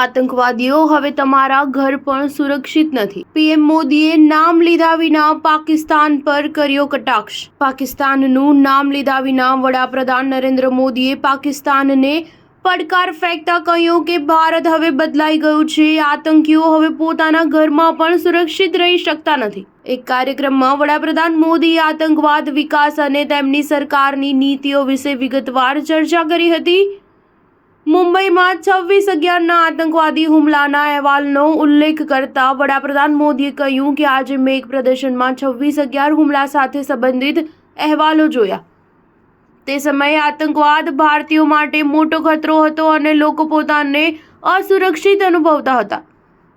આતંકવાદીઓ હવે તમારા ઘર પણ સુરક્ષિત નથી. પીએમ મોદીએ નામ લીધા વિના પાકિસ્તાન પર કર્યો કટાક્ષ. પાકિસ્તાનનું નામ લીધા વિના વડાપ્રધાન નરેન્દ્ર મોદીએ પાકિસ્તાનને પડકાર ફેંકતા કહ્યું કે ભારત હવે બદલાઈ ગયું છે. આતંકીઓ હવે પોતાના ઘરમાં પણ સુરક્ષિત રહી શકતા નથી. એક કાર્યક્રમમાં વડાપ્રધાન મોદીએ આતંકવાદ, વિકાસ અને તેમની સરકારની નીતિઓ વિશે વિગતવાર ચર્ચા કરી હતી. મુંબઈમાં 26/11ના આતંકવાદી હુમલાના અહેવાલનો ઉલ્લેખ કરતા વડાપ્રધાન મોદીએ કહ્યું કે આજે મેં એક પ્રદર્શનમાં 26/11 હુમલા સાથે સંબંધિત અહેવાલો જોયા. તે સમયે આતંકવાદ ભારતીયો માટે મોટો ખતરો હતો અને લોકો પોતાને અસુરક્ષિત અનુભવતા હતા.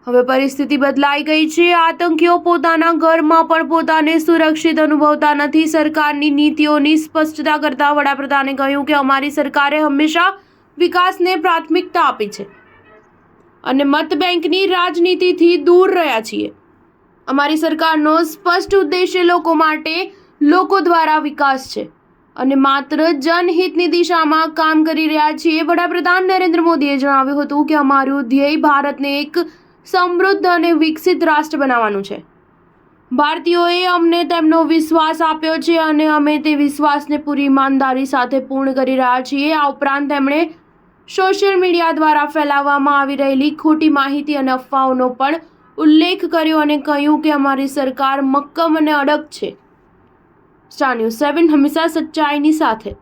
હવે પરિસ્થિતિ બદલાઈ ગઈ છે. આતંકીઓ પોતાના ઘરમાં પણ પોતાને સુરક્ષિત અનુભવતા નથી. સરકારની નીતિઓની સ્પષ્ટતા કરતા વડાપ્રધાને કહ્યું કે અમારી સરકારે હંમેશા વિકાસને પ્રાથમિકતા આપી છે અને મત બેંકની રાજનીતિથી દૂર રહ્યા છીએ. અમારી સરકારનો સ્પષ્ટ ઉદ્દેશ્ય લોકો માટે, લોકો દ્વારા વિકાસ છે અને માત્ર જનહિતની દિશામાં કામ કરી રહ્યા છીએ. વડાપ્રધાન નરેન્દ્ર મોદીએ જણાવ્યું હતું કે અમારું ધ્યેય ભારતને એક સમૃદ્ધ અને વિકસિત રાષ્ટ્ર બનાવવાનું છે. ભારતીયોએ અમને તેમનો વિશ્વાસ આપ્યો છે અને અમે તે વિશ્વાસને પૂરી ઈમાનદારી સાથે પૂર્ણ કરી રહ્યા છીએ. આ ઉપરાંત તેમણે સોશિયલ મીડિયા દ્વારા ફેલાવવામાં આવી રહેલી ખોટી માહિતી અને અફવાઓનો પણ ઉલ્લેખ કર્યો અને કહ્યું કે અમારી સરકાર મક્કમ અને અડગ છે. સ્ટાર ન્યૂઝ 7 હંમેશા સચ્ચાઈની સાથે.